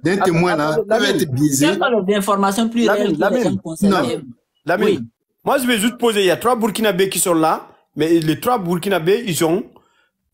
d'un témoin là peuvent être biaisés. Des informations plus réelles que les gens concernés. Oui. Moi, je vais juste poser, il y a 3 Burkinabés qui sont là, mais les 3 Burkinabés, ils sont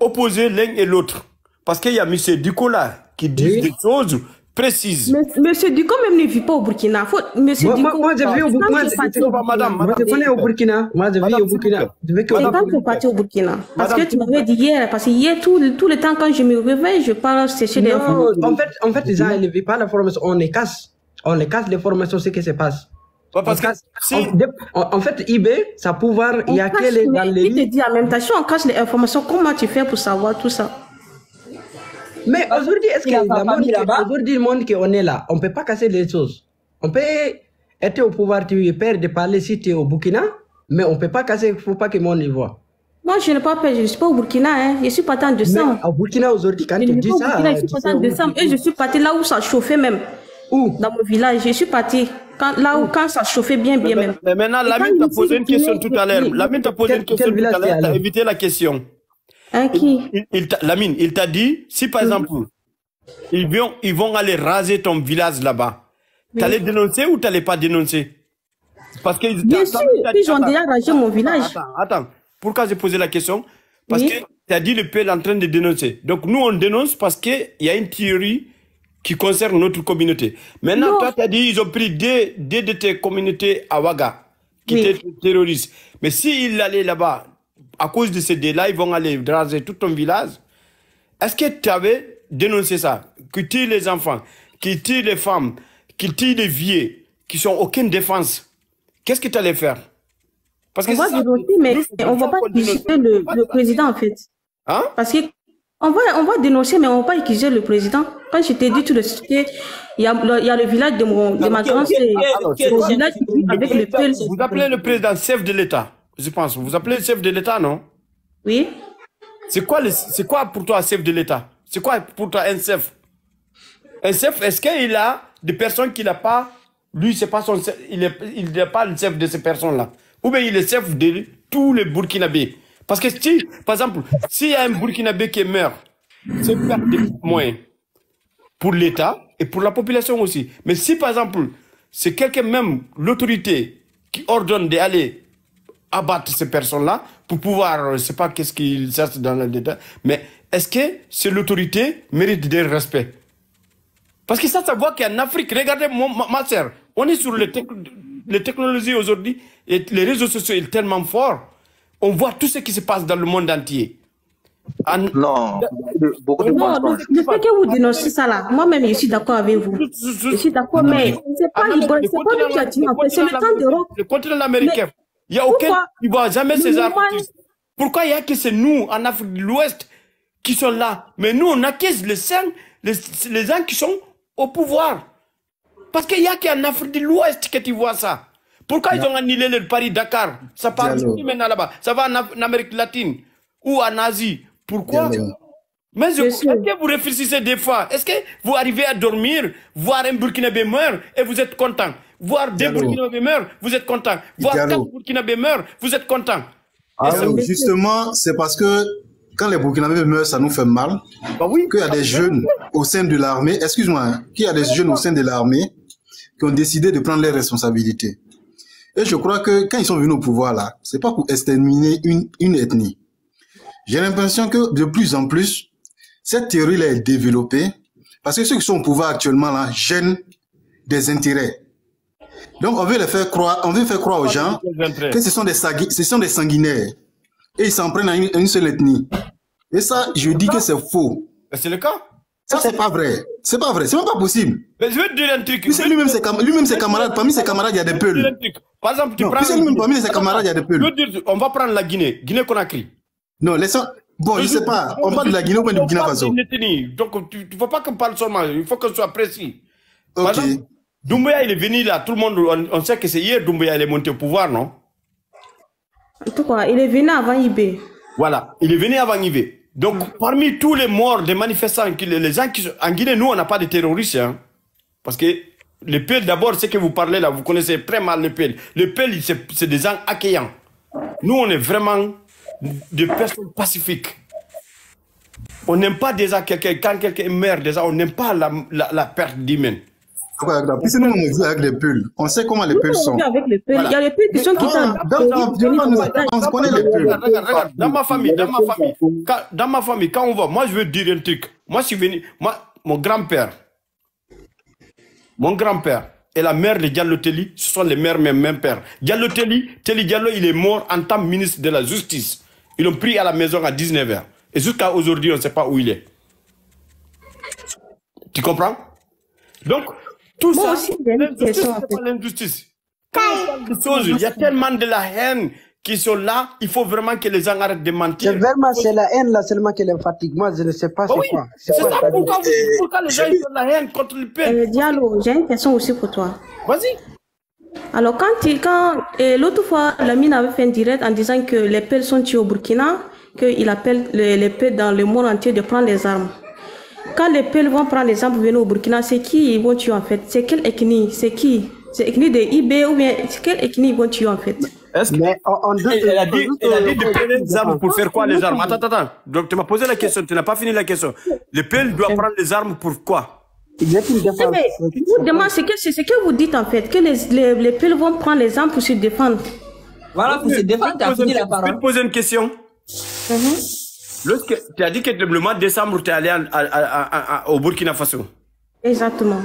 opposés l'un et l'autre. Parce qu'il y a M. Diko là, qui dit des choses précises. Monsieur Diko même ne vit pas au Burkina. Monsieur Diko, moi, je vis au Burkina. Moi, je connais au Burkina. Moi, je vis au Burkina. Je n'ai pas parti au Burkina. Parce que tu m'avais dit hier, parce que hier, tout le temps, quand je me réveille, je parle sécher des informations. En fait, les gens, ils ne vivent pas la formation. On les casse. On les casse les formations, ce qui se passe. Parce que en fait, eBay, ça pouvoir, il y a que les dans les. Il te dit en même temps, si on cache les informations, comment tu fais pour savoir tout ça? Mais aujourd'hui, est-ce que aujourd'hui, le monde qu'on est là, on ne peut pas casser les choses. On peut être au pouvoir, tu es peur de parler si tu es au Burkina, mais on ne peut pas casser, il ne faut pas que le monde y voit. Moi, je n'ai pas peur, je ne suis pas au Burkina, hein. Je suis parti en décembre. Au Burkina, aujourd'hui, quand tu dis ça. Je suis parti en décembre et je suis parti là où ça chauffait même. Où? Dans mon village, je suis parti. Quand ça chauffait bien même. Mais maintenant, Lamine t'a posé une question tout à l'heure. Lamine t'a posé une question tout à l'heure, t'as évité la question. Hein, qui? Lamine, il t'a dit, si par exemple, ils vont aller raser ton village là-bas, t'allais dénoncer ou t'allais pas dénoncer? Parce que bien sûr, ils ont déjà rasé mon village. Attends, pourquoi j'ai posé la question? Parce que tu as dit le peuple est en train de dénoncer. Donc nous, on dénonce parce qu'il y a une théorie qui concerne notre communauté. Maintenant, toi, tu as dit ils ont pris deux de tes communautés à Ouaga, qui étaient terroristes. Mais s'ils allaient là-bas, à cause de ces dés-là, ils vont aller raser tout ton village. Est-ce que tu avais dénoncé ça? Qui tuent les enfants, qui tuent les femmes, qui tuent les vieux, qui n'ont aucune défense. Qu'est-ce que tu allais faire? Parce que on va dénoncer, mais on ne va pas accuser le président, en fait. Hein? Parce que on va dénoncer, mais on ne va pas accuser le président. Quand je t'ai dit tout le sujet, il y a le village de ma grand-sœur. Le village avec le peuple. Vous appelez le président chef de l'État, je pense. Vous appelez le chef de l'État, non? Oui. C'est quoi pour toi un chef de l'État? C'est quoi pour toi un chef? Un chef, est-ce qu'il a des personnes qu'il n'a pas? Lui, c'est pas son chef, il n'est pas le chef de ces personnes-là. Ou bien il est chef de tous les Burkinabés. Parce que si, par exemple, s'il y a un Burkinabé qui meurt, c'est perdre des moyens pour l'État et pour la population aussi. Mais si, par exemple, c'est quelqu'un même, l'autorité, qui ordonne d'aller abattre ces personnes-là pour pouvoir, je ne sais pas qu'est-ce qu'ils cherchent dans l'État, mais est-ce que c'est l'autorité mérite de respect? Parce que ça voit qu'en Afrique, regardez ma soeur, on est sur les technologies aujourd'hui et les réseaux sociaux sont tellement forts. On voit tout ce qui se passe dans le monde entier. Non, beaucoup de mensonges. Le fait que vous dénoncez ça là, moi-même je suis d'accord avec vous. Je suis d'accord, mais c'est pas lui qui a dit en fait, c'est le temps d'Europe. Le continent américain, il n'y a aucun qui ne voit jamais ces artistes. Pourquoi il n'y a que c'est nous, en Afrique de l'Ouest, qui sont là? Mais nous, on accuse les gens qui sont au pouvoir. Parce qu'il n'y a qu'en Afrique de l'Ouest que tu vois ça. Pourquoi ils ont annulé le Paris-Dakar? Ça part maintenant là-bas. Ça va en Amérique latine ou en Asie. Pourquoi? Mais est-ce que vous réfléchissez des fois? Est-ce que vous arrivez à dormir, voir un Burkinabé meurt et vous êtes content? Voir deux Burkinabés meurent, vous êtes content? Voir 4 Burkinabés meurent, vous êtes content? Justement, c'est parce que quand les Burkinabés meurent, ça nous fait mal. Qu'il y a des jeunes au sein de l'armée, excuse-moi, qu'il y a des jeunes au sein de l'armée qui ont décidé de prendre les responsabilités. Et je crois que quand ils sont venus au pouvoir là, c'est pas pour exterminer une ethnie. J'ai l'impression que de plus en plus, cette théorie-là est développée parce que ceux qui sont au pouvoir actuellement là gênent des intérêts. Donc on veut faire croire aux gens que ce sont des sanguinaires et ils s'en prennent à une seule ethnie. Et ça, je dis que c'est faux. C'est le cas. Ça, c'est pas vrai. C'est pas vrai. C'est même pas possible. Mais je vais te dire un truc. Lui-même, ses camarades, parmi ses camarades, il y a des peuls. Par exemple, tu prends. Lui-même, parmi ses camarades, il y a des peuls. On va prendre la Guinée. Guinée-Conakry. Non, laissons. Bon, je sais pas. On parle de la Guinée ou bien du Burkina Faso. Donc, tu ne faut pas qu'on parle seulement. Il faut qu'on soit précis. Ok. Par exemple, Doumbouya, il est venu là. Tout le monde, on sait que c'est hier Doumbouya, il est monté au pouvoir, non? Pourquoi? Il est venu avant Ibé. Voilà. Il est venu avant Ibé. Donc, parmi tous les morts des manifestants, les gens qui sont... En Guinée, nous, on n'a pas de terroristes. Hein, parce que les PEL, d'abord, ce que vous parlez là, vous connaissez très mal les PEL. Les PEL, c'est des gens accueillants. Nous, on est vraiment des personnes pacifiques. On n'aime pas déjà quelqu'un, quand quelqu'un meurt déjà, on n'aime pas la perte d'humain. Puisque nous, on vit avec les pulls. On sait comment les pulls sont. Avec les pulls. Il y a les pulls qui sont qui sont. On connaît les pulls. Regarde, dans ma famille, quand on va, moi je veux dire un truc. Moi je suis venu, mon grand-père et la mère de Diallo Telli, ce sont les mères même pères. Diallo Telli Diallo, il est mort en tant que ministre de la Justice. Ils l'ont pris à la maison à 19h. Et jusqu'à aujourd'hui, on ne sait pas où il est. Tu comprends? Donc, tout ça, aussi, c'est pas l'injustice. Quand on parle de choses, il y a tellement de la haine qui sont là, il faut vraiment que les gens arrêtent de mentir. C'est la haine là seulement qui les fatigue. Moi, je ne sais pas c'est quoi. C'est ça, pourquoi les gens ont la haine contre le peuple? Diallo, j'ai une question aussi pour toi. Vas-y. Alors, l'autre fois, Lamine avait fait un direct en disant que les peuls sont tués au Burkina, qu'il appelle les peuls dans le monde entier de prendre les armes. Quand les peuls vont prendre les armes pour venir au Burkina, c'est qui ils vont tuer en fait? C'est quelle ethnie? C'est qui? C'est l'ethnie de IB ou bien c'est quelle ethnie ils vont tuer en fait? Mais elle a dit de prendre les armes pour faire quoi les armes? Attends. Donc tu m'as posé la question, tu n'as pas fini la question. Les peuls doivent prendre les armes pour quoi? Vous demandez c'est que vous dites en fait, que les peuls vont prendre les armes pour se défendre. Voilà, pour se défendre, tu as fini la parole. Je vais te poser une question. Lorsque tu as dit que le mois de décembre, tu es allé au Burkina Faso. Exactement.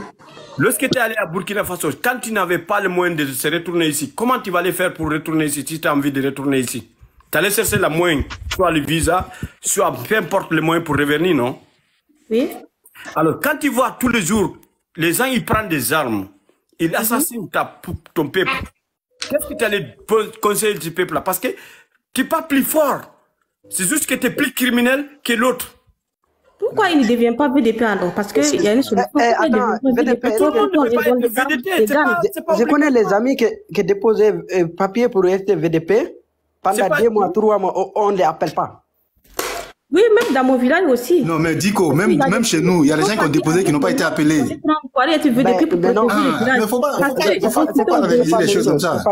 Lorsque tu es allé à Burkina Faso, quand tu n'avais pas le moyen de se retourner ici, comment tu vas aller faire pour retourner ici si tu as envie de retourner ici? Tu allais chercher la moyen, soit le visa, soit peu importe le moyen pour revenir, non? Oui. Alors, quand tu vois tous les jours, les gens, ils prennent des armes, ils assassinent ton peuple. Qu'est-ce que tu allais conseiller ce peuple-là? Parce que tu n'es pas plus fort. C'est juste que tu es plus criminel que l'autre. Pourquoi il ne devient pas VDP alors? Parce qu'il y a une solution. Je connais les amis qui déposaient papier pour rester VDP. Pendant 2 mois, 3 mois, on ne les appelle pas. Oui, même dans mon village aussi. Non, mais Diko, même chez nous, il y a des gens qui ont déposé qui n'ont pas été appelés. Il ne faut pas réaliser les choses comme ça.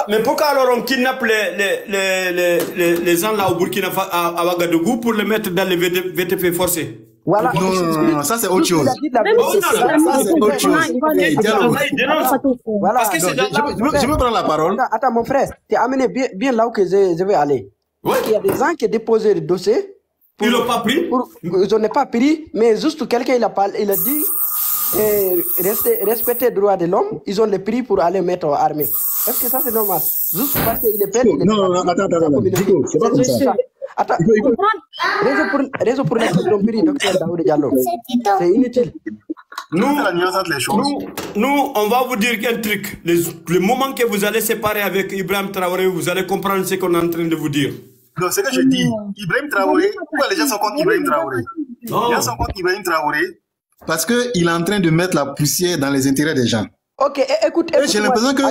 Mais pourquoi alors on kidnappe les gens là au Burkina Faso, à Ouagadougou pour les mettre dans les VTP forcés? Voilà. Non, ça c'est autre chose. Ça c'est autre chose. Voilà. Je veux prendre la parole. Attends, mon frère, tu es amené bien là où je vais aller. Il y a des gens qui ont déposé le dossier. Ils l'ont pas pris? Ils n'ont pas pris, mais juste quelqu'un il a dit respecter les droits de l'homme, ils ont le prix pour aller mettre en armée. Est-ce que ça c'est normal? Juste parce qu'il est père. Non, attends. Dico, c'est pas comme ça. Attends, raison pour laquelle ils ont pris docteur Daoud Diallo. C'est inutile. Nous, on va vous dire un truc. Le moment que vous allez séparer avec Ibrahim Traoré, vous allez comprendre ce qu'on est en train de vous dire. Non, c'est que je dis. Ibrahim Traoré, pourquoi les gens sont contre Ibrahim Traoré? Les gens sont contre Ibrahim Traoré parce qu'il est en train de mettre la poussière dans les intérêts des gens. Ok, écoute. J'ai l'impression que...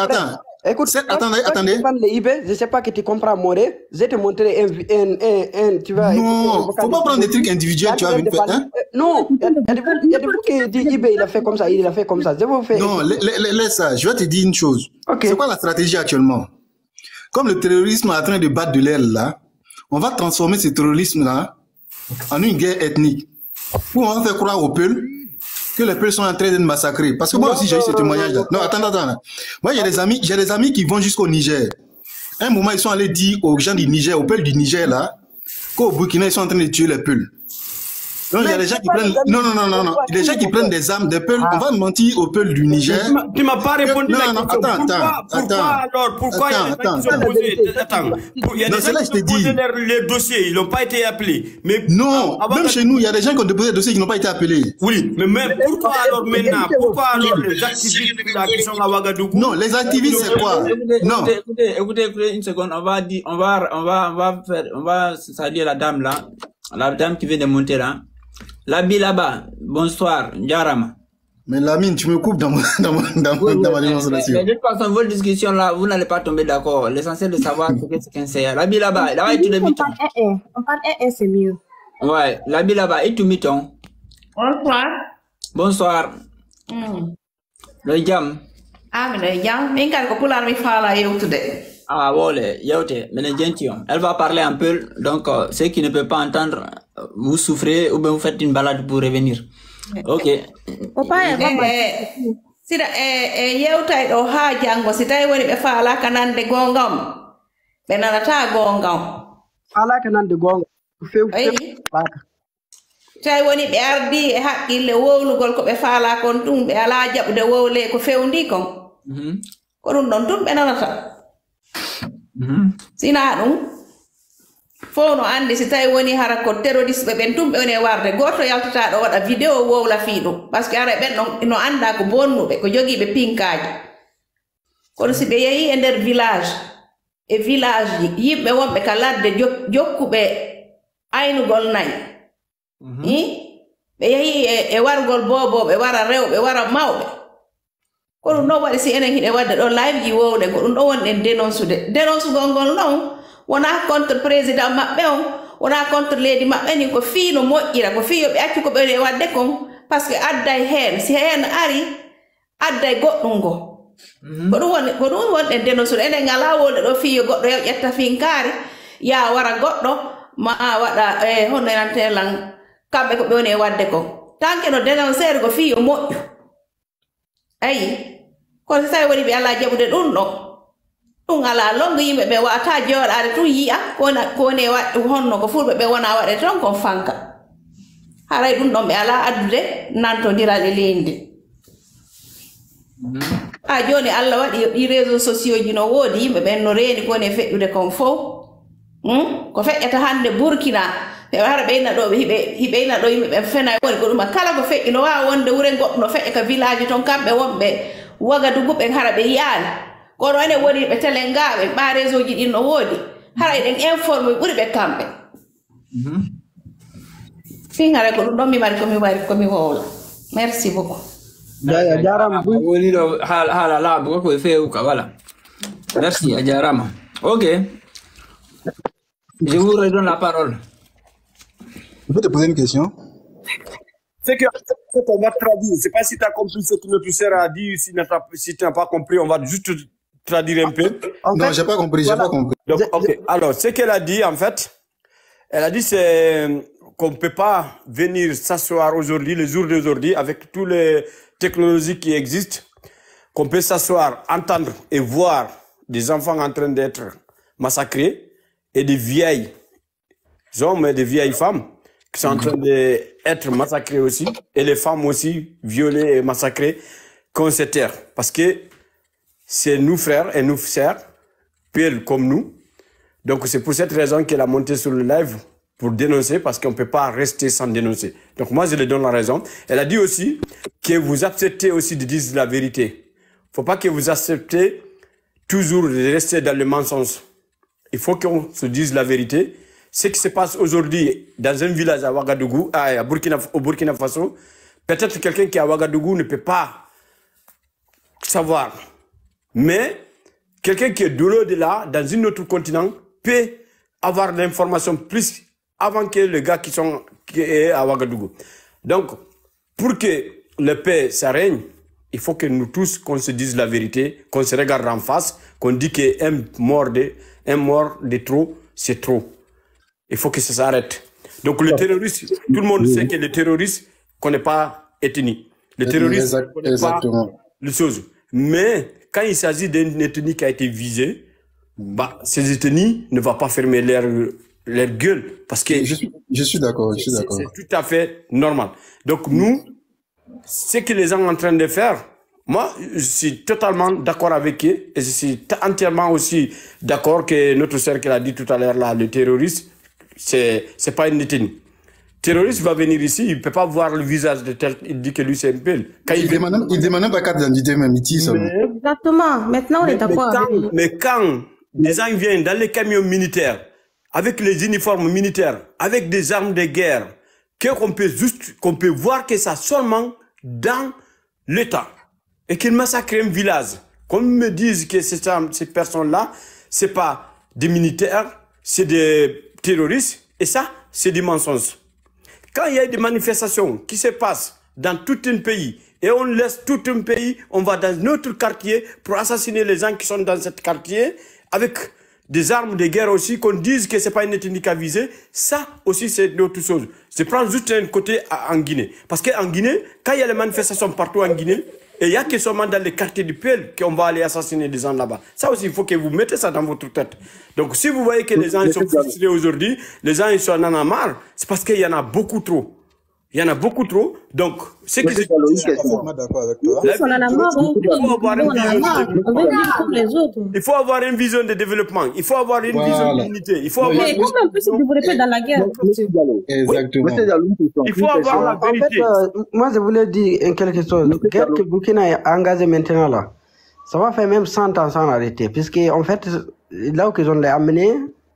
Attends. Écoute, attendez. Je ne sais pas que tu comprends Moré. Je vais te montrer tu vas... Non, faut pas prendre des trucs individuels, tu vas venir faire. Hein? Non, il y a des gens qui disent IB, il a fait comme ça, il a fait comme ça. Non, laisse ça. Je vais te dire une chose. Okay. C'est quoi la stratégie actuellement? Comme le terrorisme est en train de battre de l'aile là, on va transformer ce terrorisme-là en une guerre ethnique. Où on va faire croire aux peuples que les peuples sont en train de massacrer. Parce que moi aussi j'ai eu ce témoignage-là. Non, attends. Moi j'ai des amis qui vont jusqu'au Niger. À un moment ils sont allés dire aux gens du Niger, aux peuples du Niger là, qu'au Burkina ils sont en train de tuer les peuples. Donc il y a des gens qui prennent... Non. Il y a des gens qui prennent des armes, des peuples. On va mentir aux peuples du Niger. Tu m'as pas répondu à la question. Pourquoi il y a des gens qui sont posés? Attends. Il y a des gens qui ont posé les dossiers, ils n'ont pas été appelés. Mais non, même chez nous, il y a des gens qui ont déposé des dossiers qui n'ont pas été appelés. Oui, mais même pourquoi alors maintenant? Pourquoi alors les activistes qui sont à Ouagadougou? Non, les activistes c'est quoi? Non. Écoutez une seconde, on va saluer la dame là, la dame qui vient de monter là. Labi là-bas, bonsoir, Djarama. Mais Lamine, tu me coupes dans ma démonstration. Mais de toute façon, votre discussion là, vous n'allez pas tomber d'accord. L'essentiel de savoir c'est qu'un c'est. Labi là-bas, et tout le miton. On parle c'est mieux. Ouais, Labi là-bas, et tout miton. Bonsoir. Bonsoir. Le jam. Ah, mais le jam, mais quand on parle mi fala eu today. Ah, voilà, yaote, mais gentilhomme. Elle va parler un peu, donc ceux qui ne peuvent pas entendre, vous souffrez ou bien vous faites une balade pour revenir. Ok. Sida yewtay ɗo ha jango si tawi woni ɓe faalaka nande gongam ɓe nanata gongam faalaka nande gonga few tawi woni ɓe ardi e haqqille wowlugol ko ɓe faala kon ɗum ɓe ala jaɓde wowle ko fewndi kon ko ɗum ɗon tun ɓe nanata sina ɗum fof no andi si tawi woni hara ko terroriste ɓen tumɓe woni e warde goto yaltata ɗo waɗa vidéo wowla fiiɗum par ce que ara ɓen ɗon no anda ko bonnuɓe ko jogiiɓe pinkaji kono si ɓe yeehi e nder village e village ji yimɓe wonɓe ka ladde jokkuɓe aynugol nayi ɓe yeehi e wargol boboɓe wara rewɓe wara mawɓe ko ɗum ɗon waɗi si enen hiɗe wadde ɗo live ji wowde ko ɗum ɗon wonɗen dénoncugol ngol noon wona contre président maɓɓe on wona contre leydi maɓɓe ni ko fii no moƴƴira ko fii yoɓe accu ko ɓe wadde kon par ce que adday heen si heen ari adday goɗɗum ngo ko ɗum wonɗen dénoncude enen ngala wolde ɗo fii yo goɗɗo yaw ƴetta finkaari ya wara goɗɗo ma waɗa honno enantelan kamɓe ko ɓe woni e wadde kon tant que no dénoncére ko fii yo moƴƴu ayi kono si tawi woni ɓe ala jaɓude ɗum ɗo ɗum ala longo yimɓe ɓe wata jooɗade tun yiya ko woni waɗ honno ko fulɓe ɓe wona waɗe ton kon fanka haray ɗum ɗon ɓe ala addude nantodiral e leydi ha joni Allah waɗi ɗi réseaux sociaux ji no woodi yimɓe ɓen no reeni ko woni e feƴƴude kon fof ko feƴƴata hande Burkina ɓe wara ɓeyna ɗo hiɓeyna ɗo yimɓe ɓen fena woni ko ɗuma kala ko feƴƴi no wawa wonde wure goɗɗo no feƴƴa ka village ton kamɓe wonɓe Wagadugu ɓen hara ɓe yaani kono ene woni ɓe télé ngaɓe ɓa réseau ji ɗin no woodi hara eɗen informe ɓuri ɓe kamɓe fin hara ko ɗum ɗon mi mari komi wowla merci beaucoup a jarama woni ɗo haala laaɓugo koye feewu ka voilà merci a jarama ok je vous redonne la parole. Je peux te poser une question? C'est que on va traduire. Je ne sais pas si tu as compris ce que notre sœur a dit. Si tu n'as pas compris, on va juste traduire un peu. Non, j'ai pas compris, j'ai pas compris. Donc, ok. Alors, ce qu'elle a dit, en fait, elle a dit c'est qu'on ne peut pas venir s'asseoir aujourd'hui, le jour d'aujourd'hui, avec toutes les technologies qui existent, qu'on peut s'asseoir, entendre et voir des enfants en train d'être massacrés et des vieilles hommes et des vieilles femmes qui sont en train d'être massacrés aussi, et les femmes aussi violées et massacrées, qu'on se taire. Parce que c'est nous frères et nous sœurs, pires comme nous. Donc c'est pour cette raison qu'elle a monté sur le live pour dénoncer, parce qu'on ne peut pas rester sans dénoncer. Donc moi je lui donne la raison. Elle a dit aussi que vous acceptez aussi de dire la vérité. Il ne faut pas que vous acceptez toujours de rester dans le mensonge. Il faut qu'on se dise la vérité. Ce qui se passe aujourd'hui dans un village à Ouagadougou, au Burkina Faso, peut-être quelqu'un qui est à Ouagadougou ne peut pas savoir. Mais quelqu'un qui est de l'au-delà, dans un autre continent, peut avoir l'information plus avant que le gars qui est à Ouagadougou. Donc, pour que la paix s'arrête, il faut que nous tous, qu'on se dise la vérité, qu'on se regarde en face, qu'on dit qu'un mort de trop, c'est trop. Il faut que ça s'arrête. Donc le terroriste, tout le monde sait que le terroriste ne connaît pas ethnie. Le terroriste ne connaît pas les choses. Mais quand il s'agit d'une ethnie qui a été visée, bah, ces ethnies ne vont pas fermer leur gueule. Parce que je suis d'accord, je suis d'accord. C'est tout à fait normal. Donc nous, ce que les gens sont en train de faire, moi, je suis totalement d'accord avec eux. Et je suis entièrement aussi d'accord que notre sœur qui l'a dit tout à l'heure, là, le terroriste, c'est pas une ethnie. Le terroriste va venir ici, il ne peut pas voir le visage de tel, il dit que lui c'est un peu. Il demande même pas carte d'identité, même il tisse. Exactement, maintenant on est d'accord. Mais quand les gens viennent dans les camions militaires, avec les uniformes militaires, avec des armes de guerre, qu'on peut voir que ça seulement dans l'État, et qu'ils massacrent un village, qu'on me dise que ces personnes-là, c'est pas des militaires, c'est des terroristes, et ça, c'est des mensonges. Quand il y a des manifestations qui se passent dans tout un pays, et on laisse tout un pays, on va dans notre quartier pour assassiner les gens qui sont dans ce quartier, avec des armes de guerre aussi, qu'on dise que c'est pas une ethnie à viser, ça aussi c'est d'autres choses. Je prends juste un côté en Guinée. Parce qu'en Guinée, quand il y a les manifestations partout en Guinée, et il y a que seulement dans les quartiers du PL qu'on va aller assassiner des gens là-bas. Ça aussi, il faut que vous mettez ça dans votre tête. Donc si vous voyez que les gens ils sont frustrés aujourd'hui, les gens ils sont en a marre, c'est parce qu'il y en a beaucoup trop. Il y en a beaucoup trop. Donc, ce qui se il faut avoir une vision de développement. Il faut avoir une vision d'unité. Il faut avoir. Mais comment on peut se développer dans la guerre? Exactement. Il faut avoir la vérité. En fait, moi, je voulais dire quelque chose. La guerre que Burkina est engagée maintenant là, ça va faire même 100 ans sans arrêter. Puisque, en fait, là où ils ont amené,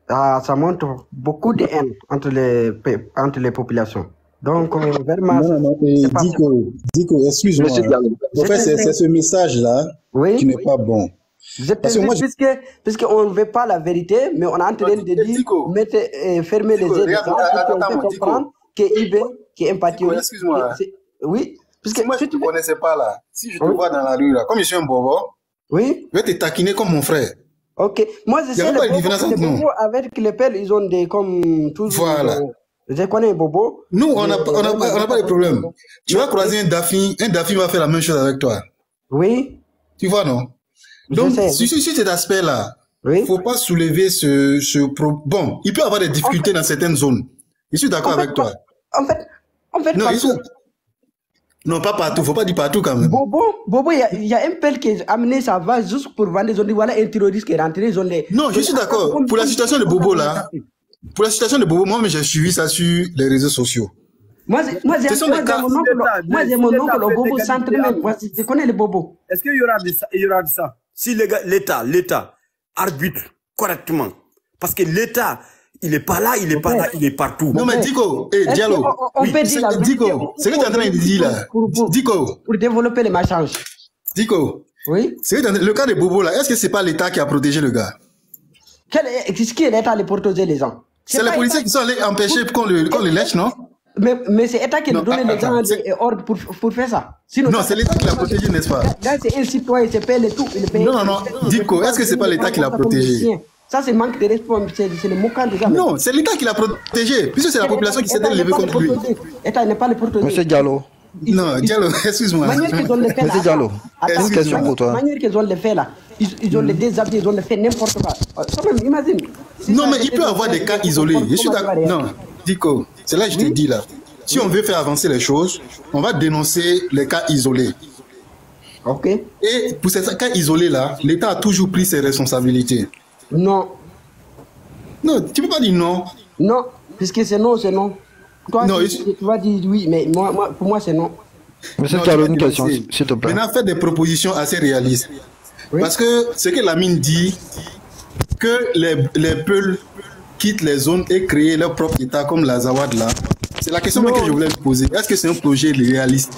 ça montre beaucoup de haine entre les populations. Donc, vraiment. Dico, excuse-moi. En fait, c'est ce message-là qui n'est pas bon. Parce que moi, puisqu'on ne veut pas la vérité, mais on est en train de dire, fermer les yeux des gens pour comprendre qu'il veut, qu'il est empathie. Excuse-moi. Oui. Puisque moi, je ne te connaissais pas là. Si je te vois dans la rue là, comme je suis un bobo, oui, je vais te taquiner comme mon frère. Ok. Moi, je sais les bobos avec les pelles, ils ont des comme toujours. Voilà. Je connais Bobo. Nous, on n'a pas de problème. Tu vas croiser un Daffy va faire la même chose avec toi. Oui. Tu vois, non? Donc, sur cet aspect-là, il ne faut pas soulever Bon, il peut y avoir des difficultés dans certaines zones. Je suis d'accord avec toi. En fait, non, pas partout. Il ne faut pas dire partout quand même. Bobo, il y a un pelle qui a amené sa vase juste pour vendre des zones. Voilà un terroriste qui est rentré. Non, je suis d'accord. Pour la situation de Bobo, là, moi, j'ai suivi ça sur les réseaux sociaux. Moi, j'ai mon oncle au Bobo Centre même. Moi, je connais le Bobo. Est-ce qu'il y aura de ça? Si l'État arbitre correctement. Parce que l'État, il n'est pas là, il est partout. Non, mais Dico, Diallo. On peut dire la Dico, c'est ce que tu es en train de dire là. Dico. Pour développer les machanges. Dico. Oui. Le cas de Bobo là, est-ce que c'est pas l'État qui a protégé le gars? Qu'est-ce qui est l'État de protéger les gens? C'est les policiers qui sont allés empêcher qu'on le lèche, non? Mais c'est l'État qui nous donne les gens ordre pour faire ça. Sinon, non, c'est l'État qui l'a protégé, n'est-ce pas? Là, c'est un citoyen, c'est paye tout. Non. Dico, est-ce que c'est pas l'État qui l'a protégé? Ça, c'est manque de responsabilité, c'est le moquant des gens. Non, c'est l'État qui l'a protégé, puisque c'est la population qui s'est levée contre lui. L'État n'est pas le protéger. Monsieur Diallo. Non, Diallo, excuse-moi. Monsieur Diallo, question pour toi. La manière qu'ils ont le fait là, ils ont les déshabillés, ils ont le fait n'importe quoi. Imagine. Non, mais il peut y avoir des cas isolés. Je suis d'accord. Non, Dico, c'est là que je te dis là. Si on veut faire avancer les choses, on va dénoncer les cas isolés. Ok. Et pour ces cas isolés là, l'État a toujours pris ses responsabilités. Non. Non, tu peux pas dire non. Non, puisque c'est non, c'est non. Toi, non, tu vas dire oui, mais pour moi, c'est non. Monsieur Diallo, une question, s'il te plaît. Maintenant, faites des propositions assez réalistes. Oui. Parce que ce que Lamine dit, que les Peuls quittent les zones et créent leur propre État comme l'Azawad là, c'est la question que je voulais te poser. Est-ce que c'est un projet réaliste?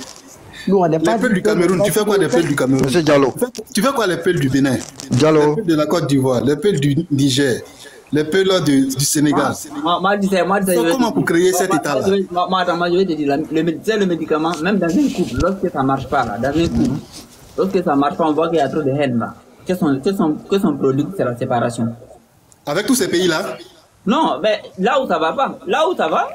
Non, on n'est pas. Les Peuls du Cameroun, tu fais quoi des Peuls du Cameroun? Monsieur Diallo. Tu fais quoi les Peuls du Bénin? Diallo. Les Peuls de la Côte d'Ivoire, les Peuls du Niger, les Peuls du Sénégal. Comment pour créer cet État-là? Moi, je vais te dire, le médicament, même dans un couple, lorsque ça ne marche pas, là, dans un couple, lorsque ça ne marche pas, on voit qu'il y a trop de haine là. Que son produit, c'est la séparation. Avec tous ces pays-là? Non, mais là où ça va pas, là où ça va,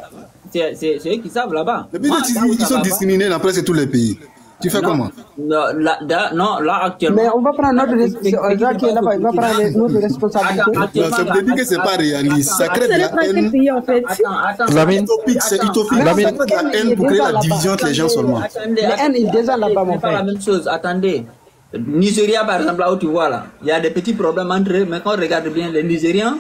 c'est eux qui savent là-bas. Ils sont discriminés dans presque tous les pays. Tu fais comment? Non, là actuellement. Mais on va prendre notre responsabilité. Il va prendre notre responsabilité. Non, ça veut dire que c'est pas réaliste. Ça crée de la haine. Attends. Lamine. C'est utopique. Ça crée de la haine pour créer la division entre les gens seulement. La haine est déjà là-bas, mon frère. C'est pas la même chose. Attendez. Nigeria, par exemple, là où tu vois là, il y a des petits problèmes entre eux, mais quand on regarde bien, les Nigériens,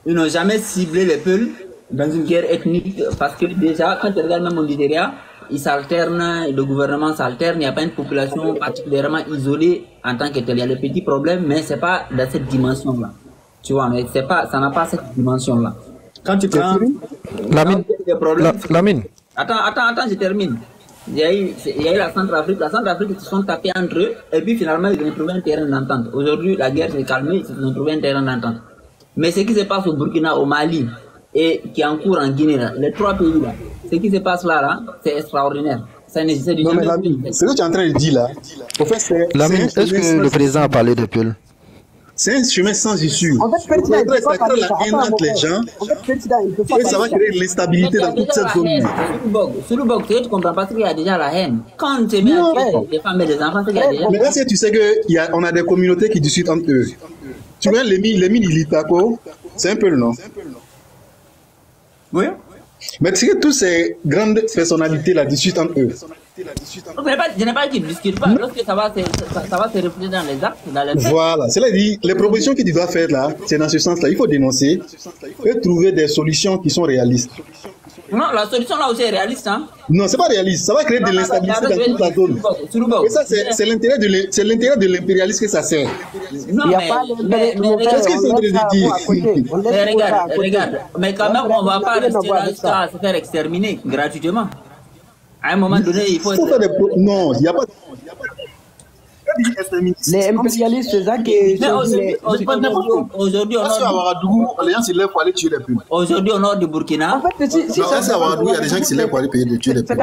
ils n'ont jamais ciblé les Peuls dans une guerre ethnique, parce que déjà, quand tu regardes même au Nigeria, ils s'alternent, le gouvernement s'alterne, il n'y a pas une population particulièrement isolée en tant que telle. Il y a des petits problèmes, mais c'est pas dans cette dimension-là. Tu vois, mais c'est pas, ça n'a pas cette dimension-là. Quand tu prends... Lamine. Attends, je termine. Il y a eu la Centrafrique. La Centrafrique, ils se sont tapés entre eux, et puis finalement, ils ont trouvé un terrain d'entente. Aujourd'hui, la guerre s'est calmée, ils ont trouvé un terrain d'entente. Mais ce qui se passe au Burkina, au Mali, et qui est en cours en Guinée, là, les trois pays là, ce qui se passe là, c'est extraordinaire. Ça n'existe du jamais. Ce que tu es en train de dire là, au fait, Lamine, est-ce que le président a parlé de Peuls? C'est un chemin sans issue. En fait, président, il peut pas parler ça. La haine entre les gens. En fait, président, il peut pas parler ça va créer l'instabilité dans toute cette zone. Sulubog, tu comprends pas qu'il y a déjà la haine. Quand tu mets les femmes et les enfants, il y a déjà. Mais là, tu sais qu'on a des communautés qui discutent entre eux. Tu vois, les Ilitako, c'est un peu le nom. Oui. Mais tu sais que toutes ces grandes personnalités là discutent entre eux. Je n'ai pas dit qu'ils ne discutent pas. Lorsque ça va se refléter dans les actes, dans les... Voilà, c'est là dit, les propositions que tu dois faire là, c'est dans ce sens-là. Il faut dénoncer et trouver des solutions qui sont réalistes. Non, la solution là aussi est réaliste. Hein? Non, c'est pas réaliste. Ça va créer de l'instabilité dans toute la zone. Et ça, c'est l'intérêt de l'impérialisme que ça sert. Non, mais qu'est-ce qu'ils sont en train de dire? Mais regarde. Mais quand même, on ne va pas rester là jusqu'à se faire exterminer gratuitement. À un moment donné, il faut faire des... Non, il n'y a pas... Les impérialistes, c'est ça qui... Aujourd'hui, au nord du Burkina... En fait, si ça, il y a des gens qui se lèvent pour aller payer de tuer les peuples.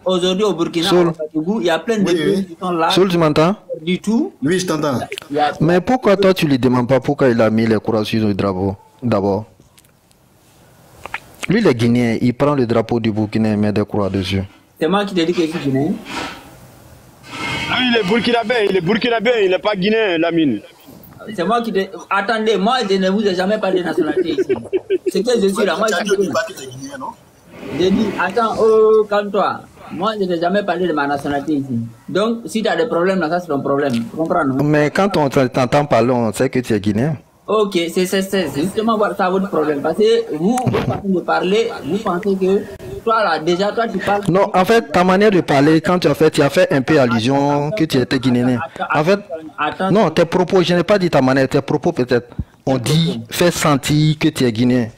Aujourd'hui, au Burkina, il y a plein de pays qui sont là. Soul, tu m'entends? Du tout. Oui, je t'entends. Mais pourquoi toi, tu lui demandes pas pourquoi il a mis les courants sur le drapeau d'abord? Lui, les Guinéens, il prend le drapeau du Burkina et met des croix dessus. C'est moi qui t'ai dit que je suis Guinéen. Lui, il est burkinabé, il n'est pas guinéen, Lamine. C'est moi qui t'ai... Attendez, moi, je ne vous ai jamais parlé de nationalité ici. C'est que je suis là, moi, je suis Guinéen. J'ai dit, attends, oh, calme-toi. Moi, je n'ai jamais parlé de ma nationalité ici. Donc, si tu as des problèmes, là, ça, c'est ton problème. Tu comprends, non? Mais quand on t'entend parler, on sait que tu es guinéen. Ok, c'est justement ça votre problème. Parce que vous pensez de parler, vous pensez que toi là, déjà toi tu parles. Non, en fait, ta manière de parler, quand tu as fait un peu allusion que tu étais guinéen. En fait, non, tes propos, je n'ai pas dit ta manière, tes propos peut-être. On dit, fais sentir que tu es guinéen.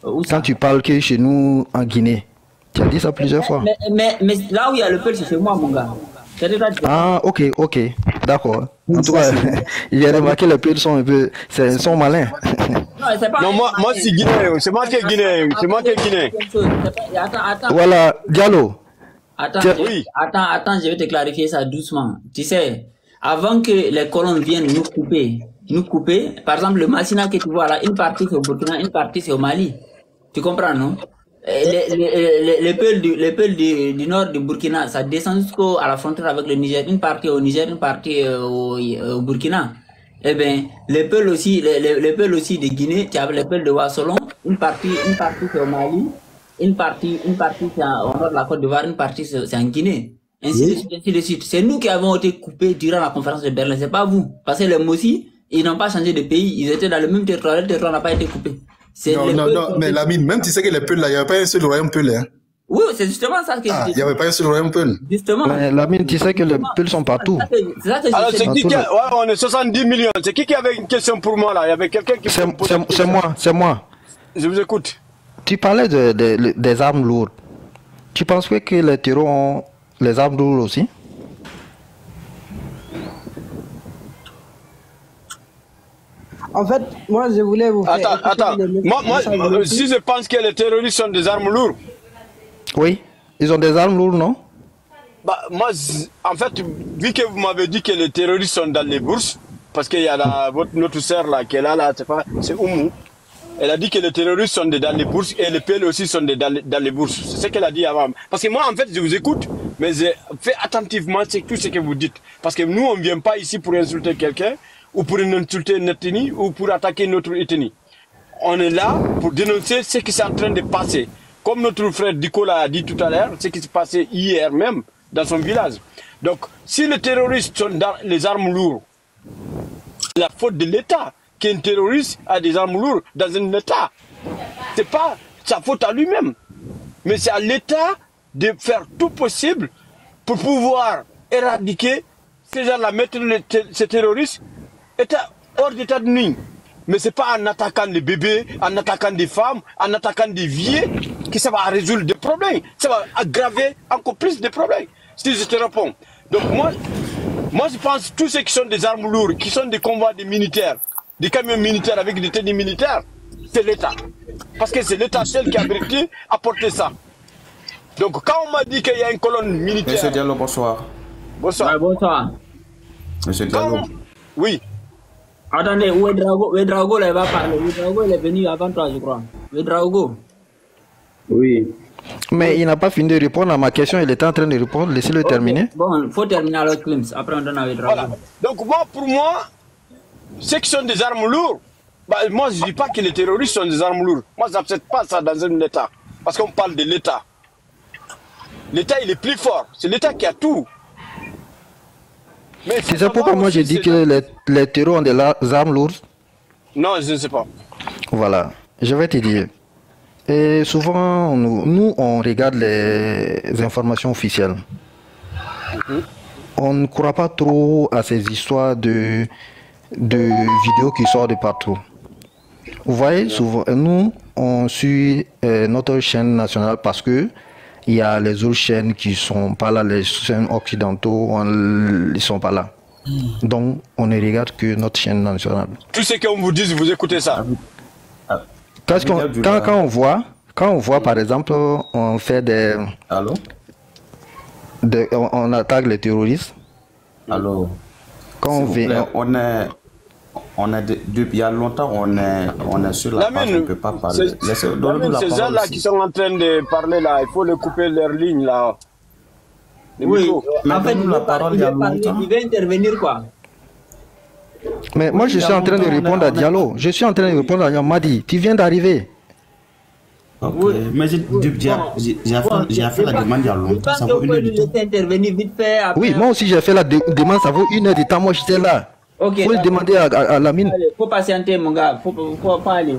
Quand tu parles que chez nous en Guinée. Tu as dit ça plusieurs fois. Mais là où il y a le peuple, c'est chez moi, mon gars. Ah, ok, d'accord. En tout cas, il a remarqué les peuples sont un peu, sont malins. Non, moi c'est guinéen, c'est moi qui est guinéen, Attends. Voilà, Diallo. Attends, je vais te clarifier ça doucement. Tu sais, avant que les colons viennent nous couper, par exemple, le Massina que tu vois là, une partie c'est au Burkina, une partie c'est au Mali. Tu comprends, non? Les peuples du nord du Burkina, ça descend jusqu'à la frontière avec le Niger, une partie au Niger, une partie au Burkina. Eh bien, les peuples aussi de Guinée, tu as les peuples de Wassolon, une partie c'est au Mali, une partie c'est au nord de la Côte d'Ivoire, une partie c'est en Guinée. Ainsi de suite. C'est nous qui avons été coupés durant la conférence de Berlin, c'est pas vous. Parce que les Mossi, ils n'ont pas changé de pays, ils étaient dans le même territoire, le territoire n'a pas été coupé. Non, mais Lamine, même tu sais que les Peuls là, il n'y avait pas un seul royaume Peul. Hein. Oui, c'est justement ça que je dis. Il n'y avait pas un seul royaume Peul. Justement. Mais Lamine, tu sais que les Peuls sont partout. Alors, c'est qui ouais, on est 70 millions. C'est qui avait une question pour moi là? Il y avait quelqu'un qui... C'est moi. Je vous écoute. Tu parlais des armes lourdes. Tu penses que les terreaux ont les armes lourdes aussi? En fait, moi, je voulais vous faire... Attends. Moi, si je pense que les terroristes sont des armes lourdes... Oui, ils ont des armes lourdes, non? Bah, moi, en fait, vu que vous m'avez dit que les terroristes sont dans les bourses, parce qu'il y a notre sœur là, qui est là, c'est Oumou. Elle a dit que les terroristes sont dans les bourses et les PL aussi sont dans les bourses. C'est ce qu'elle a dit avant. Parce que moi, en fait, je vous écoute, mais je fais attentivement tout ce que vous dites. Parce que nous, on ne vient pas ici pour insulter quelqu'un, ou pour insulter une ethnie, ou pour attaquer notre ethnie. On est là pour dénoncer ce qui est en train de passer. Comme notre frère Nicolas a dit tout à l'heure, ce qui s'est passé hier même dans son village. Donc, si les terroristes sont dans les armes lourdes, c'est la faute de l'État qu'un terroriste a des armes lourdes dans un État. C'est pas sa faute à lui-même. Mais c'est à l'État de faire tout possible pour pouvoir éradiquer ces gens-là, mettre ces terroristes hors d'état de nuit. Mais ce n'est pas en attaquant les bébés, en attaquant des femmes, en attaquant des vieux que ça va résoudre des problèmes. Ça va aggraver encore plus de problèmes. Si je te réponds. Donc moi je pense que tous ceux qui sont des armes lourdes, qui sont des convois de militaires, des camions militaires avec des tenues militaires, c'est l'État. Parce que c'est l'État seul qui a apporté ça. Donc quand on m'a dit qu'il y a une colonne militaire... Monsieur Diallo, bonsoir. Bonsoir. Ouais, bonsoir. Monsieur Diallo. Oui. Attendez, Ouedraogo, là, il va parler. Ouedraogo, il est venu avant toi, je crois. Ouedraogo. Oui. Mais il n'a pas fini de répondre à ma question, il était en train de répondre, laissez-le terminer. Bon, il faut terminer alors Klims, après on donne à Ouedraogo. Voilà. Donc moi, pour moi, ceux qui sont des armes lourdes, bah, moi je ne dis pas que les terroristes sont des armes lourdes. Moi je n'accepte pas ça dans un État. Parce qu'on parle de l'État. L'État il est plus fort, c'est l'État qui a tout. C'est ça pourquoi moi j'ai dit que les terroristes ont des armes lourdes. Non, je ne sais pas. Voilà, je vais te dire. Et souvent, nous on regarde les informations officielles. On ne croit pas trop à ces histoires de vidéos qui sortent de partout. Vous voyez, souvent, nous, on suit notre chaîne nationale parce que il y a les autres chaînes qui sont pas là, les chaînes occidentaux, ils sont pas là. Donc, on ne regarde que notre chaîne nationale. Tout ce qu'on vous dit, vous écoutez ça. Quand on voit, par exemple, on fait des... Allô? On attaque les terroristes. Allô? Quand on vient... Depuis il y a longtemps, on est sur la page, on ne peut pas parler. Ces gens-là qui sont en train de parler là, il faut les couper leur ligne là. Oui, en fait, il va intervenir quoi. Mais moi je suis en train de répondre à Diallo. Je suis en train de répondre à Diallo. Madi, tu viens d'arriver. Oui. Mais j'ai fait la demande il y a longtemps. Ça vaut 1 heure de temps. Intervenir vite fait. Oui, moi aussi j'ai fait la demande, ça vaut 1 heure de temps. Moi j'étais là. Ok. Faut le demander à Lamine. Il faut patienter mon gars. Faut pas aller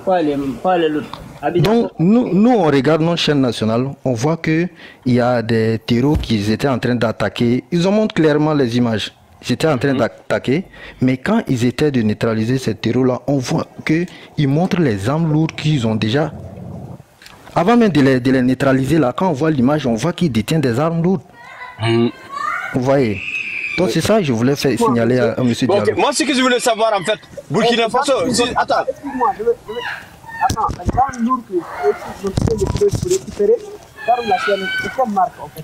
l'autre. Donc nous on regarde notre chaîne nationale, on voit que il y a des terreaux qu'ils étaient en train d'attaquer. Ils en montrent clairement les images. Ils étaient en train d'attaquer, mais quand ils étaient de neutraliser ces terreaux-là, on voit que ils montrent les armes lourdes qu'ils ont déjà. Avant même de les neutraliser là, quand on voit l'image, on voit qu'ils détiennent des armes lourdes. Vous voyez. Donc c'est ça que je voulais faire signaler à M. Diallo. Okay. Moi, ce que je voulais savoir en fait, Burkina Faso, attends. Attends, les armes lourdes que je récupérer, c'est comme marque en fait.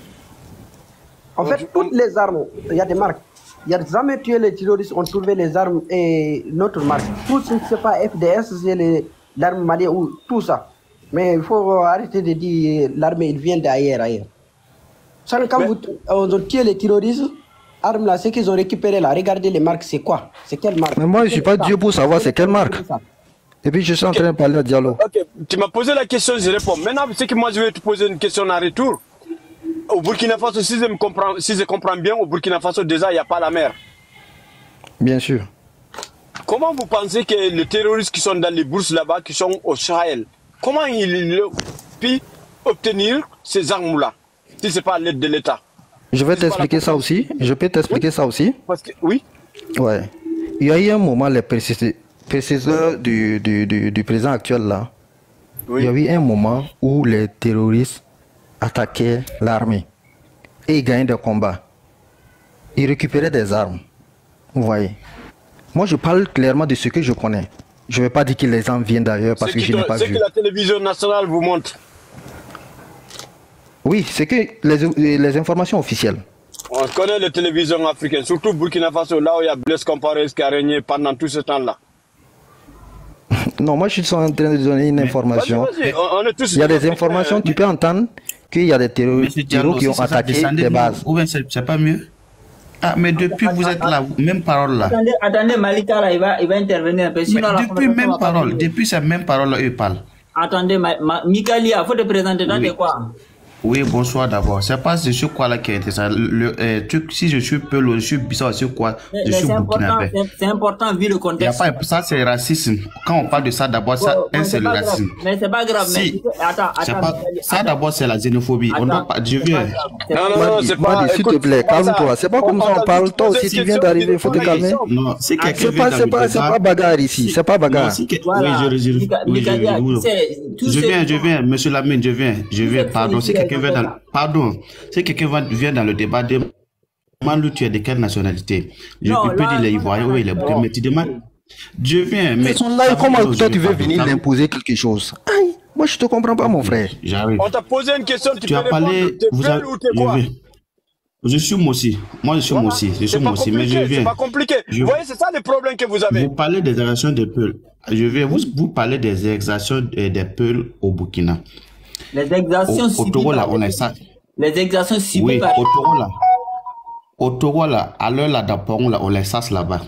En fait, toutes les armes, il y a des marques. Il n'y a jamais tué les terroristes, on trouvait les armes et notre marque. Tout ce n'est pas FDS, c'est l'arme malienne ou tout ça. Mais il faut arrêter de dire l'armée, il vient d'ailleurs. Quand on a tué les terroristes, armes là, ce qu'ils ont récupéré là, regardez les marques, c'est quoi? C'est quelle marque? Mais moi, je ne suis pas Dieu pour savoir c'est quelle marque. Et puis je suis en train de parler à Diallo. Ok, tu m'as posé la question, je réponds. Maintenant, c'est que moi je vais te poser une question en retour. Au Burkina Faso, si je comprends bien, au Burkina Faso, déjà, il n'y a pas la mer. Bien sûr. Comment vous pensez que les terroristes qui sont dans les bourses là-bas, qui sont au Sahel, comment ils peuvent obtenir ces armes-là, si ce n'est pas l'aide de l'État? Je vais t'expliquer ça aussi. Je peux t'expliquer ça aussi. Parce que, oui. Ouais. Il y a eu un moment, les prédécesseurs du président actuel là, il y a eu un moment où les terroristes attaquaient l'armée et ils gagnaient des combats. Ils récupéraient des armes. Vous voyez. Moi je parle clairement de ce que je connais. Je ne vais pas dire que les armes viennent d'ailleurs parce que je n'ai pas vu. C'est que la télévision nationale vous montre. Oui, c'est que les informations officielles. On connaît les télévisions africaines, surtout Burkina Faso, là où il y a Blaise Compaoré qui a régné pendant tout ce temps-là. Non, moi je suis en train de donner une information. Il y a des informations, tu peux entendre qu'il y a des terroristes qui ont attaqué des bases. Ou bien c'est pas mieux? Ah, mais depuis vous êtes là, même parole là. Attendez, Malika là, il va intervenir un peu. Sinon, depuis même parole, depuis cette même parole là, il parle. Attendez, Mikalia, il faut te présenter dans de quoi? Oui, bonsoir d'abord. C'est pas ce quoi là qui a été ça. Si je suis Peul, je suis Bissau, c'est quoi? Je suis Burkinabé. C'est important vu le contexte. Ça c'est racisme. Quand on parle de ça d'abord, c'est le racisme. Mais c'est pas grave. Si, attends. Ça d'abord c'est la xénophobie. On doit pas. Je viens. Non, c'est pas. S'il te plaît, calme-toi. C'est pas comme ça on parle. Toi aussi tu viens d'arriver, il faut te calmer. Non, c'est c'est pas bagarre ici. C'est pas bagarre. Oui, je viens, monsieur Lamine, je viens. Pardon, si quelqu'un vient dans le débat, demande-lui tu es de quelle nationalité. Je peux dire les Ivoiriens ou les Burkinabés, mais tu demandes. Je viens, mais. Comment toi tu veux venir l'imposer quelque chose? Aïe, moi je te comprends pas, mon frère. J'arrive. On t'a posé une question, tu as parlé. Vous avez. Je suis moi aussi. Moi, je suis moi aussi. Je suis moi aussi. Mais je viens. C'est pas compliqué. Vous voyez, c'est ça le problème que vous avez. Vous parlez des exactions des Peuls. Je vais vous parler des exactions des Peuls au Burkina. Les exactions au Togo, là, on est ça. Les exactions subies oui, par... Au Togo, là, à l'heure là, d'Aporon, là, on les sasse là-bas.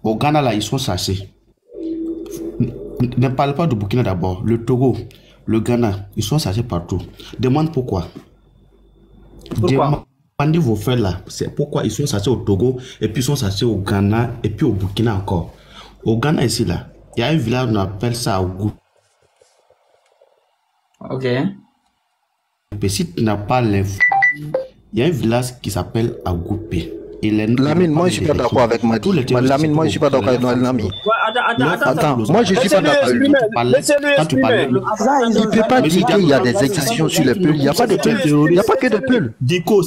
Au Ghana, là, ils sont sachés. Ne parle pas du Burkina d'abord. Le Togo, le Ghana, ils sont sachés partout. Demande pourquoi. Demandez vos frères là. C'est pourquoi ils sont sachés au Togo, et puis ils sont sachés au Ghana, et puis au Burkina encore. Au Ghana, ici, là, il y a un village, on appelle ça Ougou. Ok. Mais si tu n'as pas l'info, il y a un village qui s'appelle Agoupé. Lamine, moi je suis pas d'accord avec Madi. Lamine, moi je suis pas d'accord avec Lamine. Attends, moi je suis pas d'accord avec lui. Il ne peut pas dire qu'il y a des exactions sur les Peuls. Il n'y a pas de Peuls. Il n'y a pas que de Peuls. Dico,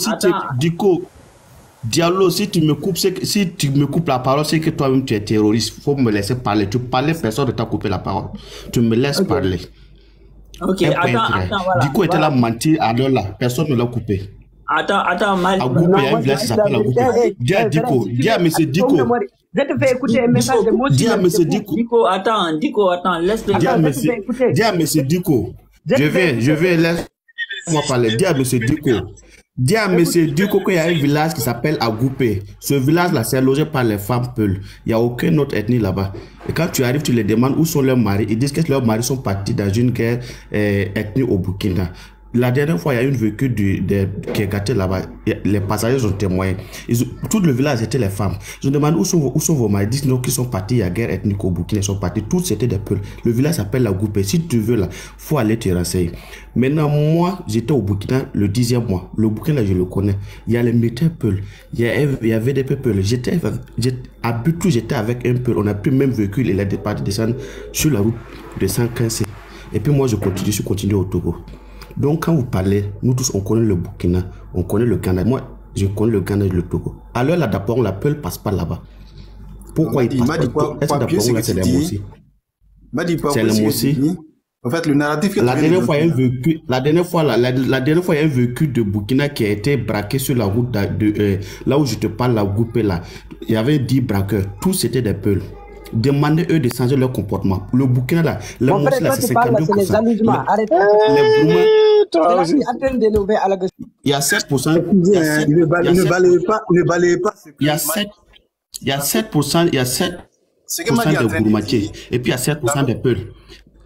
Diallo, si tu me coupes la parole, c'est que toi-même tu es terroriste. Il faut me laisser parler. Tu parlais, personne ne t'a coupé la parole. Tu me laisses parler. Ok, attends, voilà. Dico était là mentir à l'heure là. Personne ne l'a coupé. Attends, mal. Agoupé, il y a un village qui s'appelle Agoupé. Dis à Dico, dis à monsieur Dico. Je te fais écouter un message de moi. Dis à monsieur Dico. Dico, attends, laisse-le. Dis à monsieur Dico. Je vais, laisse-moi parler. Dis à monsieur Dico. Dis à monsieur Dico qu'il y a un village qui s'appelle Agoupé. Ce village-là, c'est logé par les femmes Peuls. Il n'y a aucune autre ethnie là-bas. Et quand tu arrives, tu les demandes où sont leurs maris. Ils disent que leurs maris sont partis dans une guerre ethnique au Burkina. La dernière fois, il y a une véhicule qui est gâté là-bas. Les passagers ont témoigné. Tout le village était les femmes. Ils ont demandé où sont vos maris. Ils disent non, qu'ils sont partis. Il y a guerre ethnique au Burkina. Ils sont partis. Tous c'était des Peuls. Le village s'appelle la Goupé. Si tu veux là, faut aller te renseigner. Maintenant, moi, j'étais au Burkina le 10e mois. Le Burkina, je le connais. Il y a les militaires Peuls. Il y avait des Peuls. À Butou, j'étais avec un Peul. On a pris le même véhicule. Il est parti descendre sur la route de 115. Et puis moi, je suis continué au Togo. Donc, quand vous parlez, nous tous, on connaît le Burkina, on connaît le Ghana. Moi, je connais le Ghana et le Togo. À l'heure là, d'abord, la Peul passe pas là-bas. Pourquoi il passe pas? Est-ce que d'abord, là, c'est les Mossi? C'est les Mossi. En fait, le narratif que la dernière fois, il y a un véhicule de Burkina qui a été braqué sur la route là où je te parle, la Goupé là. Il y avait 10 braqueurs. Tous c'était des Peuls. Demandez eux de changer leur comportement. Le Burkina là, le Mossi là, c'est 52%. Les amusements. Arrête. Il y a 7%. Ne balayez pas. Il y a 7% de Gourmatiers. Et puis il y a 7% de Peuls.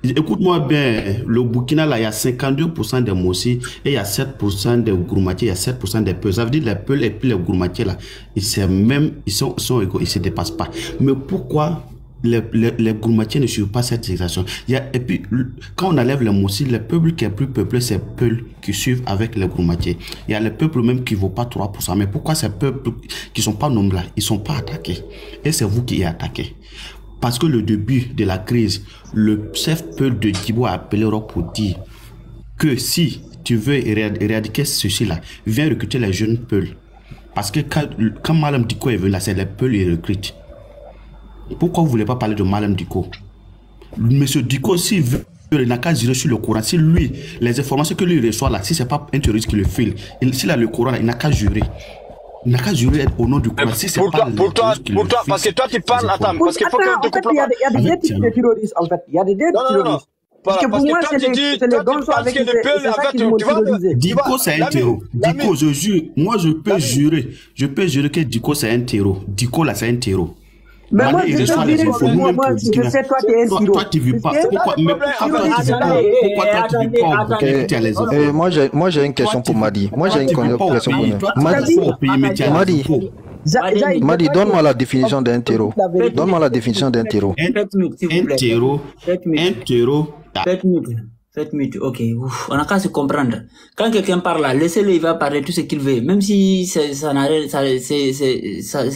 Écoute-moi bien, le Burkina là, il y a 52% de Mossi et il y a 7% de Gourmatiers, il y a 7% de Peuls. Ça veut dire les Peuls et puis les Gourmatiers là, ils sont égaux, ils se dépassent pas. Mais pourquoi les Gourmatiers ne suivent pas cette législation? Et puis, quand on enlève les Mossi, le peuple qui est plus peuplé, c'est Peuls qui suivent avec les Gourmatiers. Il y a les peuples même qui ne vaut pas 3%. Mais pourquoi ces peuples qui ne sont pas nombreux là, ils ne sont pas attaqués? Et c'est vous qui êtes attaqués. Parce que le début de la crise, le chef Peul de Djibo a appelé Europe pour dire que si tu veux éradiquer ceci-là, viens recruter les jeunes Peuls. Parce que quand Malam Diko est venu là, c'est les Peuls qui recrutent. Pourquoi vous ne voulez pas parler de Malam Diko? Monsieur Diko, s'il veut, il n'a qu'à jurer sur le Coran. Si lui, les informations que lui reçoit là, si ce n'est pas un terroriste qui le file, s'il a le Coran là, il n'a qu'à jurer. Il n'a qu'à jurer au nom du Coran. Si c'est pas pour toi, parce que toi tu parles, attends, parce qu'il faut que tu coupe il y a des types de terroristes en fait. Il y a des terroristes. Parce que pour moi, c'est les gonzos avec les Peuls. Dico, c'est un terreau. Dico, je jure, moi je peux jurer que Dico c'est un terreau. Dico là, c'est un terreau. Mais moi, je sais, toi, tu es un terreau. Toi, tu ne veux pas. Pourquoi toi, tu ne veux pas? Moi, j'ai une question pour Madi. Moi, j'ai une question pour Madi. Madi, donne-moi la définition d'un terreau. Donne-moi la définition d'un terreau. Un terreau. 7 minutes, ok. Ouf, on a qu'à se comprendre. Quand quelqu'un parle là, laissez-le, il va parler tout ce qu'il veut. Même si c'est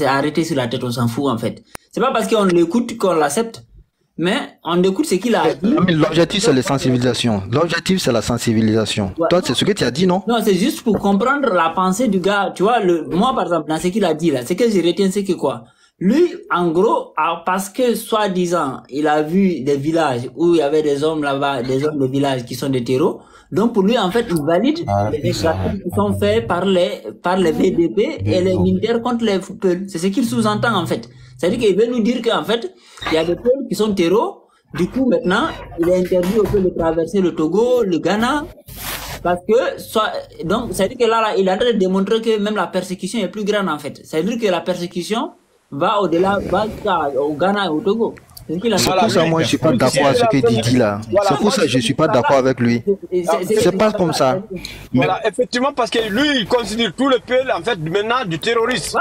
arrêté sur la tête, on s'en fout en fait. C'est pas parce qu'on l'écoute qu'on l'accepte, mais on écoute ce qu'il a dit. L'objectif, c'est la sensibilisation. L'objectif, c'est la sensibilisation. Ouais. Toi, c'est ce que tu as dit, non? Non, c'est juste pour comprendre la pensée du gars. Tu vois, moi, par exemple, dans ce qu'il a dit là, ce que je retiens, c'est que quoi? Lui, en gros, parce que, soi-disant, il a vu des villages où il y avait des hommes là-bas, des hommes de village qui sont des terreaux. Donc pour lui, en fait, il valide les stratégies qui sont faites par les VDP et les militaires contre les Peuls. C'est ce qu'il sous-entend, en fait. C'est-à-dire qu'il veut nous dire qu'en fait, il y a des Peuls qui sont terreaux. Du coup, maintenant, il est interdit aux Peuls de traverser le Togo, le Ghana, parce que, donc, c'est-à-dire que là, il est en train de démontrer que même la persécution est plus grande, en fait. C'est-à-dire que la persécution va au-delà, va au Ghana et au Togo. C'est pour ça, moi, je suis pas d'accord avec ce que Didi là. C'est pour ça que je suis pas d'accord avec lui. C'est pas comme ça. Voilà, effectivement, parce que lui, il considère tout le peuple, en fait, maintenant, du terrorisme.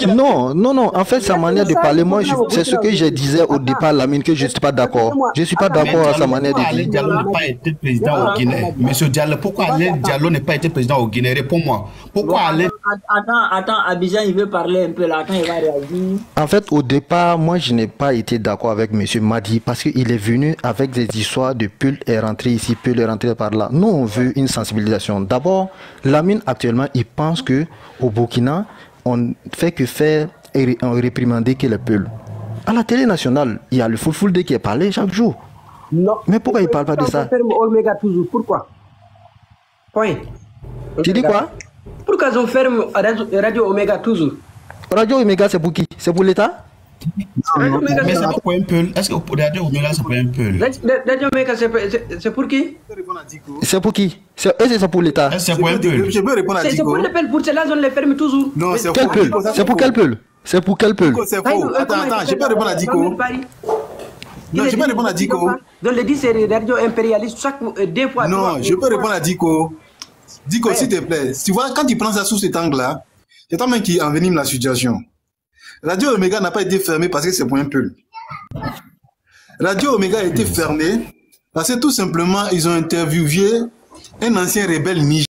Non. En fait, sa manière de parler, moi, c'est ce que je disais au départ, Lamine, que je suis pas d'accord. Je suis pas d'accord avec sa manière de dire. Alain Diallo n'a pas été président au Guinée. Monsieur Diallo, pourquoi Alain Diallo n'a pas été président au Guinée? Réponds-moi. Pourquoi Alain... Attends, Abidjan, il veut parler un peu là, attends, il va réagir. En fait, au départ, moi, je n'ai pas été d'accord avec Monsieur Madi parce qu'il est venu avec des histoires de Peul est rentré ici, Peul est rentré par là. Nous, on veut une sensibilisation. D'abord, Lamine, actuellement, il pense que au Burkina, on fait que faire et on réprimander que les Peuls. À la télé nationale, il y a le Fulfulde qui est parlé chaque jour. Non. Mais pourquoi il ne parle pas de ça? Omega toujours. Pourquoi? Point. Tu dis quoi? Pourquoi on ferme Radio Omega toujours? Radio Omega, c'est pour qui? C'est pour l'État? Mais c'est pas pour un Peul. Est-ce que pour Radio Omega, c'est pour un Peul? Radio Omega, c'est pour qui? C'est pour qui? Est-ce que c'est pour l'État? C'est pour un Peul. Je peux répondre à Dico. C'est pour le Peul, pour cela, on les ferme toujours. Non, c'est quel Peul? C'est pour quel Peul? C'est pour quel Peul? C'est faux. Attends, je peux répondre à Dico. Non, je peux répondre à Dico. Donc, le dit, c'est radio impérialiste, chaque deux fois. Non, je peux répondre à Dico. Dico, s'il te plaît, tu vois, quand tu prends ça sous cet angle-là, c'est toi-même qui envenime la situation. Radio Omega n'a pas été fermée parce que c'est pour un Peul. Radio Omega a été fermée parce que tout simplement, ils ont interviewé un ancien rebelle Niger.